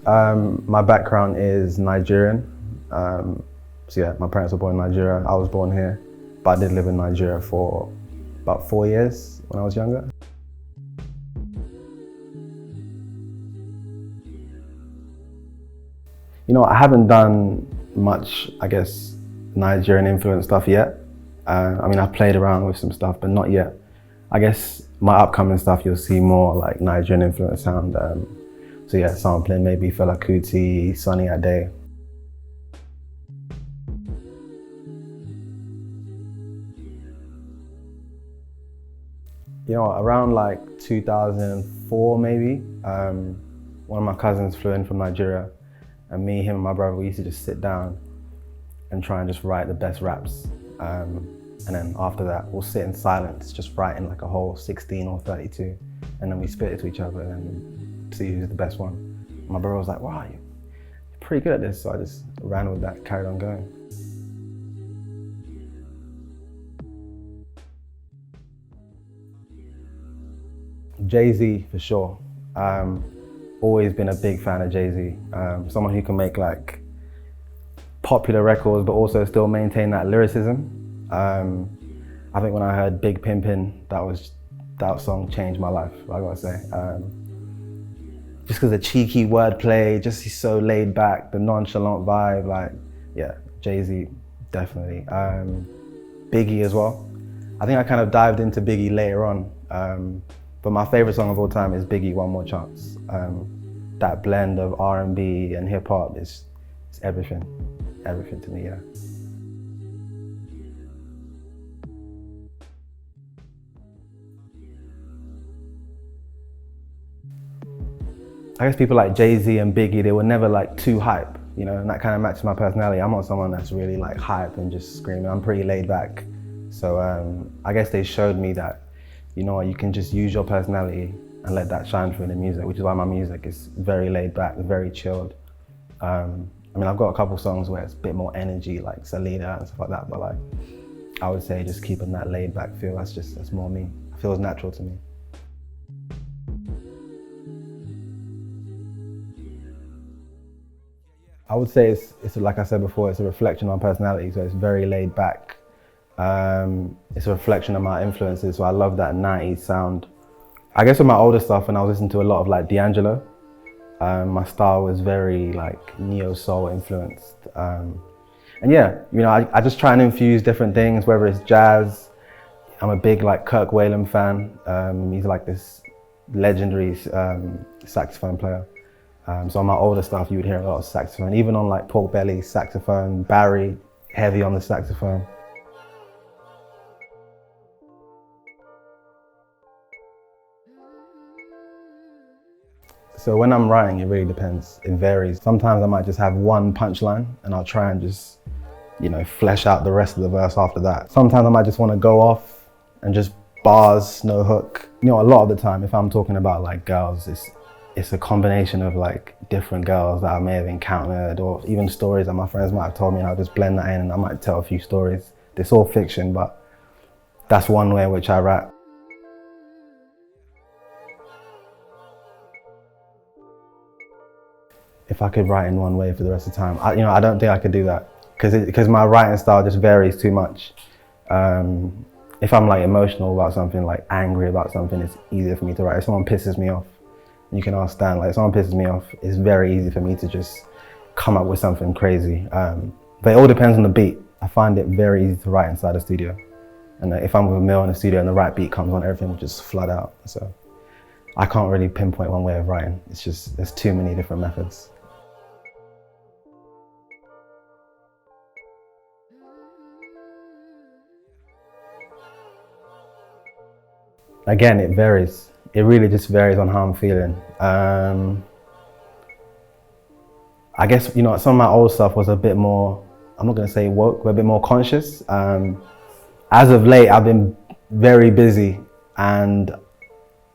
My background is Nigerian. So yeah, my parents were born in Nigeria. I was born here, but I did live in Nigeria for about 4 years when I was younger. You know, I haven't done much, I guess, Nigerian influence stuff yet. I mean, I've played around with some stuff, but not yet. I guess my upcoming stuff, you'll see more like Nigerian influence sound. So yeah, sampling maybe Fela Kuti, Sunny Ade. You know, around like 2004 maybe, one of my cousins flew in from Nigeria, and me, him and my brother, we used to just sit down and try and just write the best raps. And then after that, we'll sit in silence, just writing like a whole 16 or 32, and then we spit it to each other and see who's the best one. My brother was like, wow, you're pretty good at this, so I just ran with that, carried on going. Jay-Z for sure. Always been a big fan of Jay-Z. Someone who can make like popular records, but also still maintain that lyricism. I think when I heard Big Pimpin', that song changed my life, I gotta say. Just because the cheeky wordplay, just he's so laid back, the nonchalant vibe, like, yeah, Jay-Z, definitely. Biggie as well. I think I kind of dived into Biggie later on, but my favorite song of all time is Biggie, One More Chance. That blend of R&B and hip hop is everything to me, yeah. I guess people like Jay-Z and Biggie, they were never like too hype, you know, and that kind of matches my personality. I'm not someone that's really like hype and just screaming. I'm pretty laid back. So I guess they showed me that, you know, you can just use your personality and let that shine through in the music, which is why my music is very laid back, very chilled. I mean, I've got a couple songs where it's a bit more energy, like Salida and stuff like that, but like, I would say just keeping that laid back feel, that's more me. It feels natural to me. I would say it's like I said before, it's a reflection on personality, so it's very laid back. It's a reflection of my influences, so I love that 90s sound. I guess with my older stuff, when I was listening to a lot of like D'Angelo, my style was very like neo-soul influenced. And yeah, you know, I just try and infuse different things, whether it's jazz. I'm a big like Kirk Whalum fan. He's like this legendary saxophone player. So on my older stuff, you would hear a lot of saxophone. Even on like Pork Belly, saxophone, Barry, heavy on the saxophone. So when I'm writing, it really depends. It varies. Sometimes I might just have one punchline and I'll try and just, you know, flesh out the rest of the verse after that. Sometimes I might just want to go off and just bars, no hook. You know, a lot of the time, if I'm talking about like girls, it's a combination of like different girls that I may have encountered, or even stories that my friends might have told me, and I'll just blend that in and I might tell a few stories. It's all fiction, but that's one way in which I rap. If I could write in one way for the rest of the time, I don't think I could do that because my writing style just varies too much. If I'm like emotional about something, like angry about something, it's easier for me to write. If someone pisses me off, you can ask Stan, like if someone pisses me off, it's very easy for me to just come up with something crazy. But it all depends on the beat. I find it very easy to write inside the studio. And if I'm with Mill in the studio and the right beat comes on, everything will just flood out. So I can't really pinpoint one way of writing. It's just, there's too many different methods. Again, it varies. It really just varies on how I'm feeling. I guess, you know, some of my old stuff was a bit more, I'm not gonna say woke, but a bit more conscious. As of late, I've been very busy and,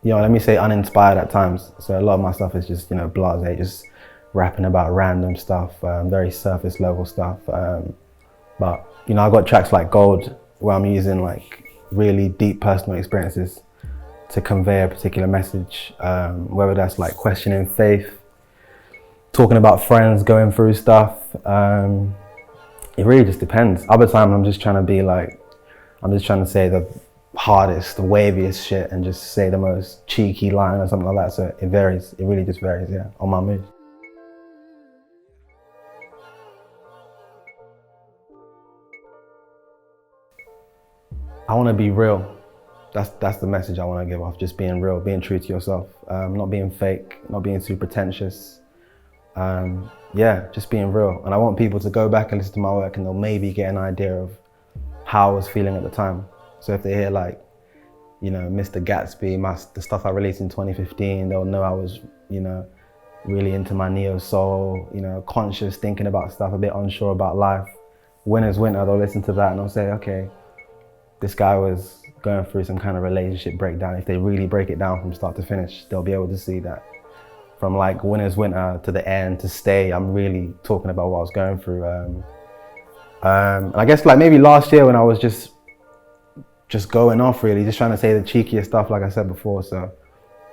you know, let me say uninspired at times. So a lot of my stuff is just, you know, blasé, just rapping about random stuff, very surface level stuff. But, you know, I've got tracks like Gold where I'm using like really deep personal experiences to convey a particular message, whether that's like questioning faith, talking about friends going through stuff. It really just depends. Other times I'm just trying to be like, I'm just trying to say the hardest, the waviest shit and just say the most cheeky line or something like that. So it varies. It really just varies, yeah, on my mood. I want to be real. That's the message I want to give off. Just being real, being true to yourself, not being fake, not being too pretentious. Yeah, just being real. And I want people to go back and listen to my work and they'll maybe get an idea of how I was feeling at the time. So if they hear like, you know, Mr. Gatsby, the stuff I released in 2015, they'll know I was, you know, really into my neo soul, you know, conscious, thinking about stuff, a bit unsure about life. Winter's Winter, they'll listen to that and they'll say, okay, this guy was going through some kind of relationship breakdown. If they really break it down from start to finish, they'll be able to see that from like Winter's Winter to the end to Stay, I'm really talking about what I was going through. I guess like maybe last year when I was just going off really, just trying to say the cheekiest stuff like I said before. So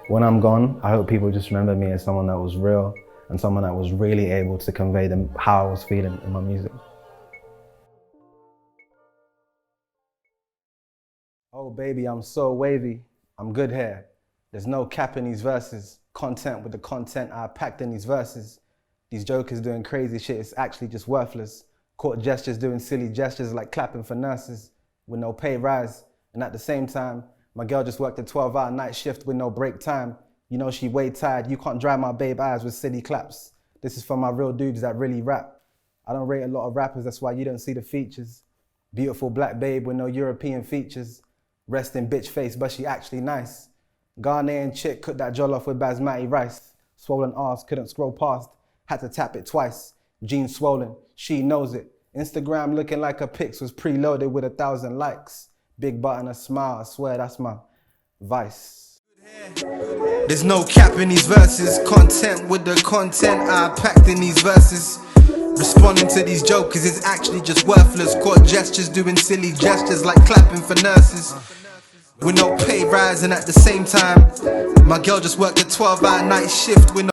when I'm gone, I hope people just remember me as someone that was real and someone that was really able to convey how I was feeling in my music. Oh baby, I'm so wavy, I'm good here. There's no cap in these verses. Content with the content I packed in these verses. These jokers doing crazy shit, it's actually just worthless. Court gestures doing silly gestures like clapping for nurses with no pay rise. And at the same time, my girl just worked a 12-hour night shift with no break time. You know she way tired, you can't dry my babe eyes with silly claps. This is for my real dudes that really rap. I don't rate a lot of rappers, that's why you don't see the features. Beautiful black babe with no European features. Resting bitch face, but she actually nice. Ghanaian chick cooked that jollof with basmati rice. Swollen arse, couldn't scroll past. Had to tap it twice. Jeans swollen, she knows it. Instagram looking like her pics was preloaded with 1,000 likes. Big butt and a smile, I swear that's my vice. There's no cap in these verses. Content with the content I packed in these verses. Responding to these jokers is actually just worthless. Court gestures doing silly gestures like clapping for nurses. With no pay rise and at the same time, my girl just worked a 12-hour night shift with no